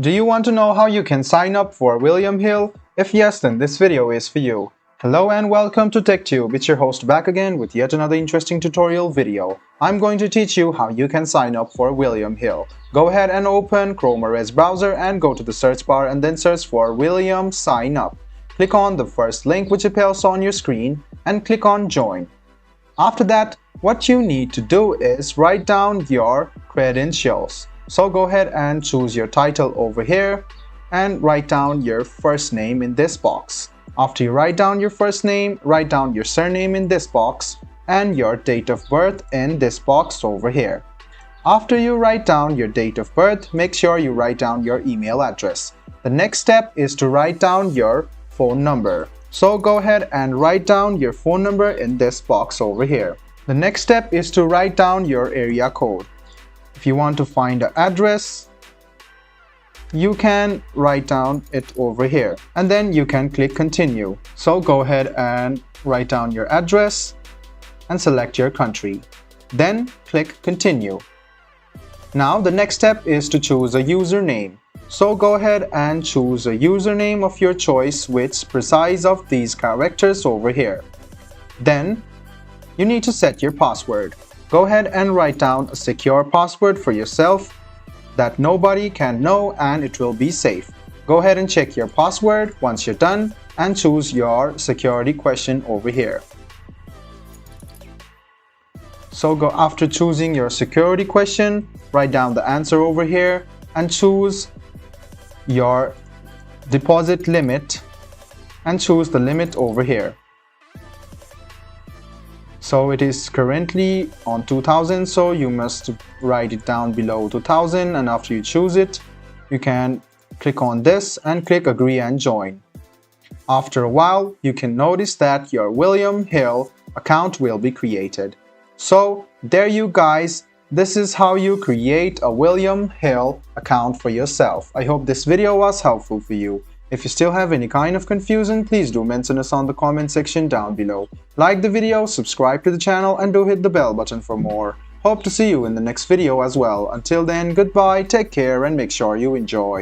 Do you want to know how you can sign up for William Hill? If yes, then this video is for you. Hello and welcome to TechTube. It's your host back again with yet another interesting tutorial video. I'm going to teach you how you can sign up for William Hill. Go ahead and open Chrome OS browser and go to the search bar and then search for William Sign Up. Click on the first link which appears on your screen and click on Join. After that, what you need to do is write down your credentials. So go ahead and choose your title over here and write down your first name in this box. After you write down your first name, write down your surname in this box and your date of birth in this box over here. After you write down your date of birth, make sure you write down your email address. The next step is to write down your phone number. So go ahead and write down your phone number in this box over here. The next step is to write down your area code. If you want to find an address, you can write down it over here and then you can click continue. So go ahead and write down your address and select your country. Then click continue. Now the next step is to choose a username. So go ahead and choose a username of your choice which precise of these characters over here. Then you need to set your password. Go ahead and write down a secure password for yourself that nobody can know and it will be safe. Go ahead and check your password once you're done and choose your security question over here. So go after choosing your security question, write down the answer over here and choose your deposit limit and choose the limit over here. So it is currently on 2000, so you must write it down below 2000 and after you choose it, you can click on this and click agree and join. After a while, you can notice that your William Hill account will be created. So there you guys, this is how you create a William Hill account for yourself. I hope this video was helpful for you. If you still have any kind of confusion, please do mention us on the comment section down below. Like the video, subscribe to the channel and do hit the bell button for more. Hope to see you in the next video as well. Until then, goodbye, take care and make sure you enjoy.